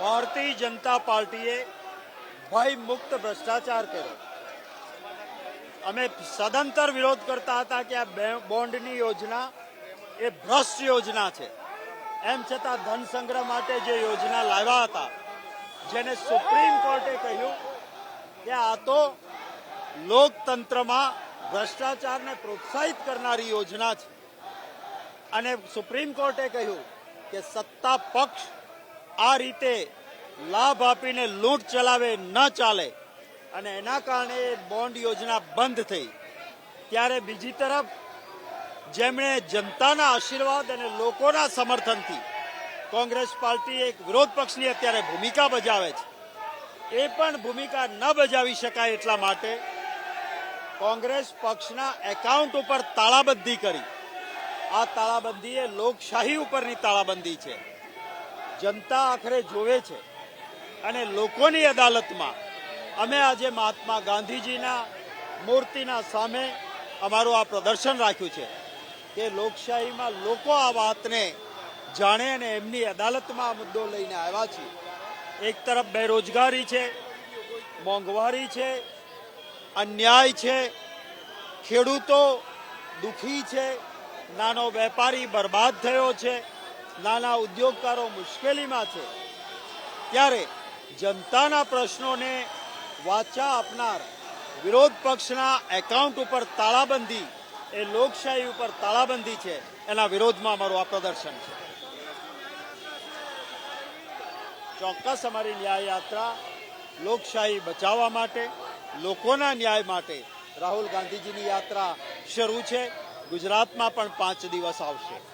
ભારતીય જનતા પાર્ટીએ ભય મુક્ત ભ્રષ્ટાચાર કર્યો। અમે સદંતર વિરોધ કરતા હતા કે આ બોન્ડની યોજના એ ભ્રષ્ટ યોજના છે। એમ છતાં ધન સંગ્રહ માટે જે યોજના લાવ્યા હતા, જેને સુપ્રીમ કોર્ટે કહ્યું કે આ તો લોકતંત્રમાં ભ્રષ્ટાચારને પ્રોત્સાહિત કરનારી યોજના છે, અને સુપ્રીમ કોર્ટે કહ્યું કે સત્તા પક્ષ આ રીતે લાભ આપીને લૂંટ ચલાવે ન ચાલે, અને એના કારણે બોન્ડ યોજના બંધ થઈ। ત્યારે બીજી તરફ જેમણે જનતાના આશીર્વાદ અને લોકોના સમર્થનથી કોંગ્રેસ પાર્ટી એક વિરોધ પક્ષની અત્યારે ભૂમિકા ભજાવે છે, એ પણ ભૂમિકા ન બજાવી શકાય એટલા માટે કોંગ્રેસ પક્ષના એકાઉન્ટ ઉપર તાળાબંધી કરી। આ તાળાબંધી એ લોકશાહી ઉપરની તાળાબંધી છે। જનતા આખરે જોવે છે, અને લોકોની અદાલતમાં અમે આજે મહાત્મા ગાંધીજીના મૂર્તિના સામે અમારું આ પ્રદર્શન રાખ્યું છે કે લોકશાહીમાં લોકો આ વાતને જાણે, અને એમની અદાલતમાં આ મુદ્દો લઈને આવ્યા છીએ। એક તરફ બેરોજગારી છે, મોંઘવારી છે, અન્યાય છે, ખેડૂતો દુઃખી છે, નાનો વેપારી બરબાદ થયો છે, નાના ઉદ્યોગકારો મુશ્કેલીમાં છે। ત્યારે જનતાના પ્રશ્નોને વાચા આપનાર વિરોધ પક્ષના એકાઉન્ટ ઉપર તાળાબંધી એ લોકશાહી ઉપર તાળાબંધી છે। એના વિરોધમાં અમારું આ પ્રદર્શન છે। ચોક્કસ અમારી ન્યાય યાત્રા લોકશાહી બચાવવા માટે, લોકોના ન્યાય માટે રાહુલ ગાંધીજીની યાત્રા શરૂ છે। ગુજરાતમાં પણ 5 દિવસ આવશે।